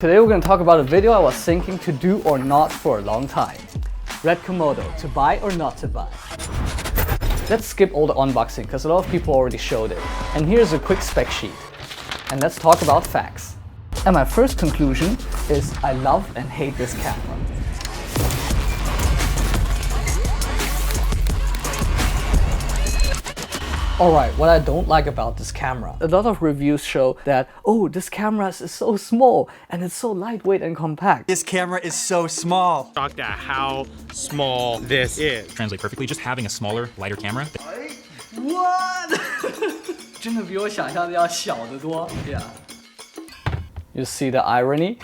Today we're going to talk about a video I was thinking to do or not for a long time. Red Komodo, to buy or not to buy. Let's skip all the unboxing because a lot of people already showed it. And here's a quick spec sheet. And let's talk about facts. And my first conclusion is I love and hate this camera. Alright, what I don't like about this camera. A lot of reviews show that, oh, this camera is so small and it's so lightweight and compact. This camera is so small. Shocked at how small this is. Translate perfectly, just having a smaller, lighter camera. What? 真的比我想象的要小得多. Yeah. You see the irony?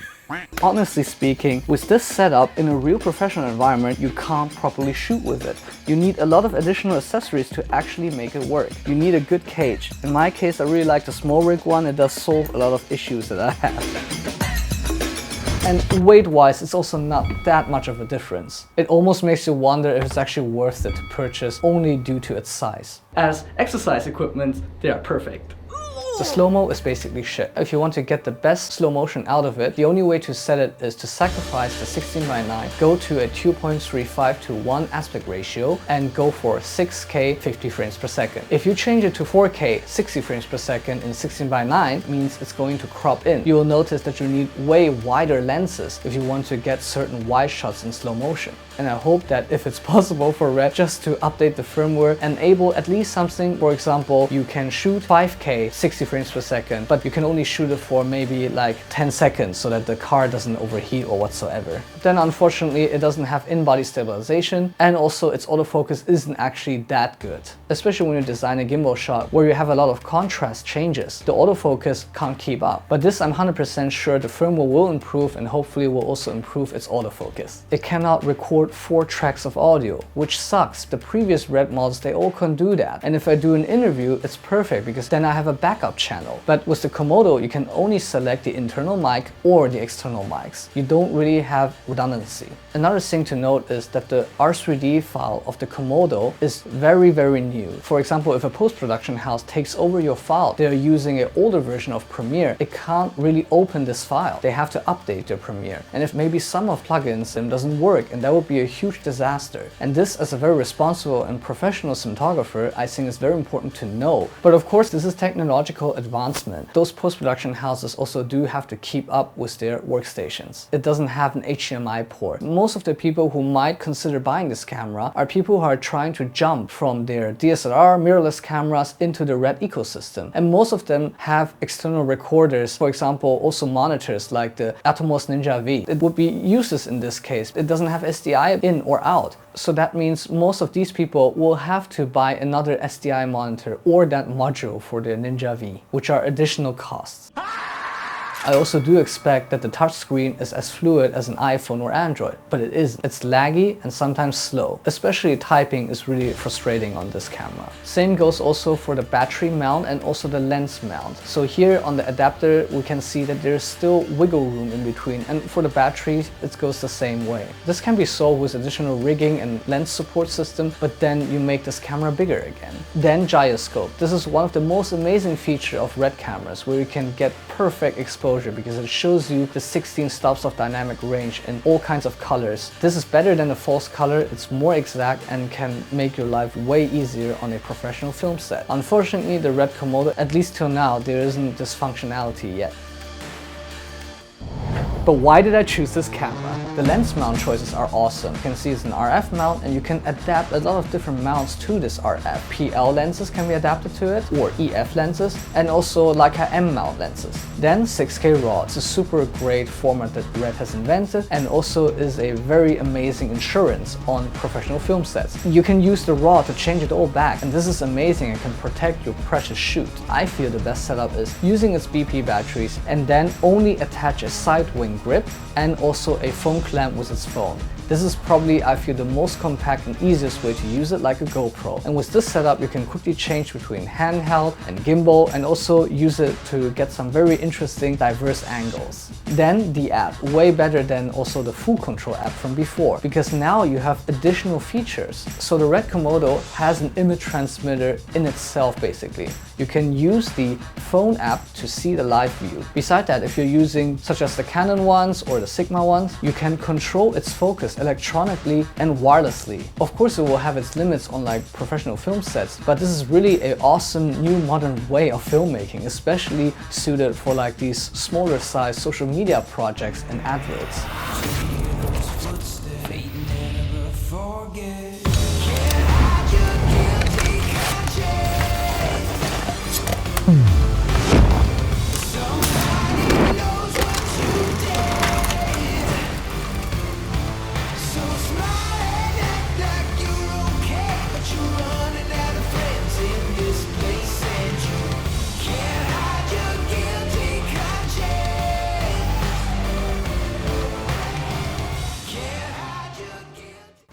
Honestly speaking, with this setup in a real professional environment, you can't properly shoot with it. You need a lot of additional accessories to actually make it work. You need a good cage. In my case, I really like the small rig one. It does solve a lot of issues that I have. And weight-wise, it's also not that much of a difference. It almost makes you wonder if it's actually worth it to purchase only due to its size. As exercise equipment, they are perfect. The slow-mo is basically shit. If you want to get the best slow motion out of it, the only way to set it is to sacrifice the 16:9, go to a 2.35 to 1 aspect ratio and go for 6K 50 frames per second. If you change it to 4K 60 frames per second in 16:9 means it's going to crop in. You will notice that you need way wider lenses if you want to get certain wide shots in slow motion. And I hope that if it's possible for Red just to update the firmware, enable at least something, for example, you can shoot 5K 60 frames per second, but you can only shoot it for maybe like 10 seconds so that the car doesn't overheat or whatsoever. Then unfortunately it doesn't have in-body stabilization, and also its autofocus isn't actually that good. Especially when you design a gimbal shot where you have a lot of contrast changes, the autofocus can't keep up. But this I'm 100% sure the firmware will improve, and hopefully will also improve its autofocus. It cannot record 4 tracks of audio, which sucks. The previous Red models, they all can do that. And if I do an interview, it's perfect because then I have a backup channel. But with the Komodo, you can only select the internal mic or the external mics. You don't really have redundancy. Another thing to note is that the R3D file of the Komodo is very new. For example, if a post-production house takes over your file, they are using an older version of Premiere, it can't really open this file. They have to update their Premiere. And if maybe some of plugins doesn't work, and that would be a huge disaster. And this, as a very responsible and professional cinematographer, I think is very important to know. But of course, this is technological advancement. Those post-production houses also do have to keep up with their workstations. It doesn't have an HDMI port. Most of the people who might consider buying this camera are people who are trying to jump from their DSLR mirrorless cameras into the Red ecosystem. And most of them have external recorders, for example, also monitors like the Atomos Ninja V. It would be useless in this case. It doesn't have SDI in or out. So that means most of these people will have to buy another SDI monitor or that module for the Ninja V, which are additional costs. I also do expect that the touchscreen is as fluid as an iPhone or Android, but it isn't. It's laggy and sometimes slow. Especially typing is really frustrating on this camera. Same goes also for the battery mount and also the lens mount. So here on the adapter we can see that there's still wiggle room in between, and for the batteries it goes the same way. This can be solved with additional rigging and lens support system, but then you make this camera bigger again. Then gyroscope. This is one of the most amazing features of Red cameras, where you can get perfect exposure because it shows you the 16 stops of dynamic range in all kinds of colors. This is better than a false color, it's more exact and can make your life way easier on a professional film set. Unfortunately, the Red Komodo, at least till now, there isn't this functionality yet. But why did I choose this camera? The lens mount choices are awesome. You can see it's an RF mount and you can adapt a lot of different mounts to this RF. PL lenses can be adapted to it, or EF lenses, and also Leica M mount lenses. Then 6K RAW. It's a super great format that Red has invented, and also is a very amazing insurance on professional film sets. You can use the RAW to change it all back, and this is amazing and can protect your precious shoot. I feel the best setup is using its BP batteries and then only attach a side wing grip and also a phone clamp with its phone. This is probably, I feel, the most compact and easiest way to use it, like a GoPro. And with this setup, you can quickly change between handheld and gimbal, and also use it to get some very interesting, diverse angles. Then the app, way better than also the full control app from before, because now you have additional features. So the Red Komodo has an image transmitter in itself, basically. You can use the phone app to see the live view. Besides that, if you're using such as the Canon Canon ones or the Sigma ones, you can control its focus electronically and wirelessly. Of course, it will have its limits on like professional film sets, but this is really an awesome new modern way of filmmaking, especially suited for like these smaller size social media projects and adverts.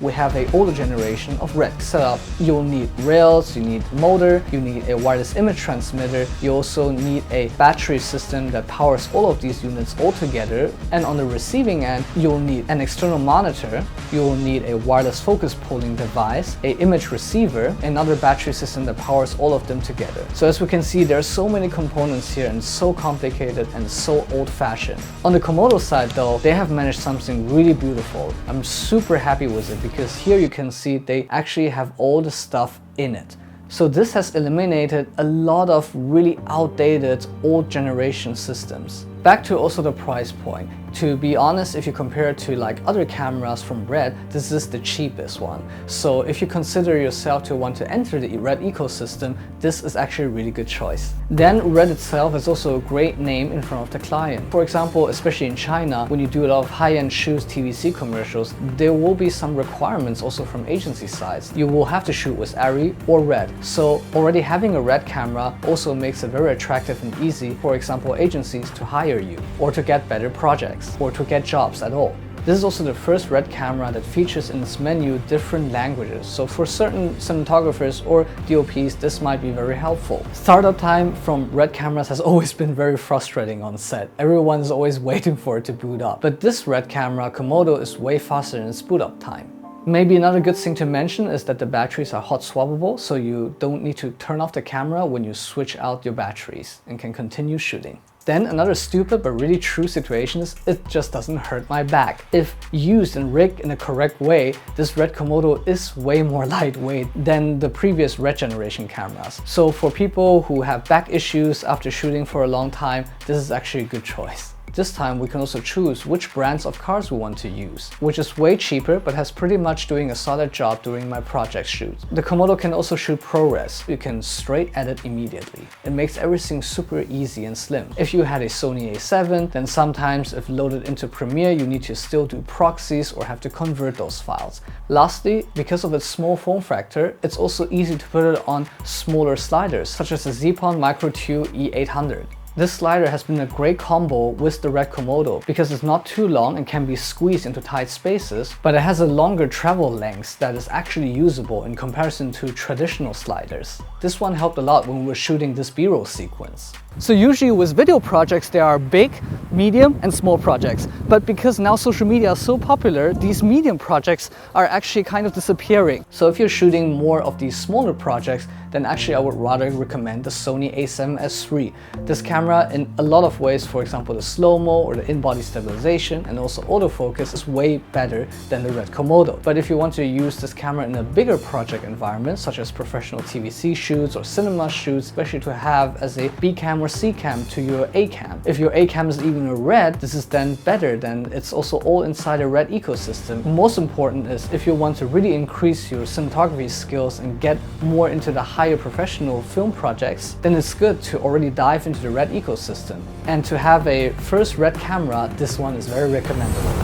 We have an older generation of Red setup. You'll need rails, you need motor, you need a wireless image transmitter, you also need a battery system that powers all of these units all together, and on the receiving end, you'll need an external monitor, you'll need a wireless focus pulling device, an image receiver, another battery system that powers all of them together. So as we can see, there are so many components here and so complicated and so old-fashioned. On the Komodo side though, they have managed something really beautiful. I'm super happy with it because here you can see they actually have all the stuff in it. So this has eliminated a lot of really outdated old generation systems. Back to also the price point. To be honest, if you compare it to like other cameras from Red, this is the cheapest one. So if you consider yourself to want to enter the Red ecosystem, this is actually a really good choice. Then Red itself is also a great name in front of the client. For example, especially in China, when you do a lot of high-end shoes TVC commercials, there will be some requirements also from agency sides. You will have to shoot with Arri or Red. So already having a Red camera also makes it very attractive and easy, for example, agencies to hire you or to get better projects or to get jobs at all. This is also the first Red camera that features in its menu different languages, so for certain cinematographers or DOPs this might be very helpful. Startup time from Red cameras has always been very frustrating on set. Everyone's always waiting for it to boot up. But this Red camera, Komodo, is way faster in its boot up time. Maybe another good thing to mention is that the batteries are hot swappable, so you don't need to turn off the camera when you switch out your batteries and can continue shooting. Then another stupid but really true situation is it just doesn't hurt my back. If used and rigged in a correct way, this Red Komodo is way more lightweight than the previous Red generation cameras. So for people who have back issues after shooting for a long time, this is actually a good choice. This time we can also choose which brands of cars we want to use, which is way cheaper but has pretty much doing a solid job during my project shoot. The Komodo can also shoot ProRes. You can straight edit immediately. It makes everything super easy and slim. If you had a Sony A7, then sometimes if loaded into Premiere you need to still do proxies or have to convert those files. Lastly, because of its small form factor, it's also easy to put it on smaller sliders such as the Zpon Micro 2 E800. This slider has been a great combo with the Red Komodo because it's not too long and can be squeezed into tight spaces, but it has a longer travel length that is actually usable in comparison to traditional sliders. This one helped a lot when we were shooting this B-roll sequence. So usually with video projects there are big, medium and small projects, but because now social media is so popular, these medium projects are actually kind of disappearing. So if you're shooting more of these smaller projects, then actually I would rather recommend the Sony a7S III. This camera in a lot of ways, for example the slow-mo or the in-body stabilization and also autofocus, is way better than the Red Komodo. But if you want to use this camera in a bigger project environment such as professional TVC shoots or cinema shoots, especially to have as a B cam or C cam to your A cam. If your A cam is even a Red, this is then better, then it's also all inside a Red ecosystem. Most important is if you want to really increase your cinematography skills and get more into the higher professional film projects, then it's good to already dive into the Red ecosystem. And to have a first Red camera, this one is very recommendable.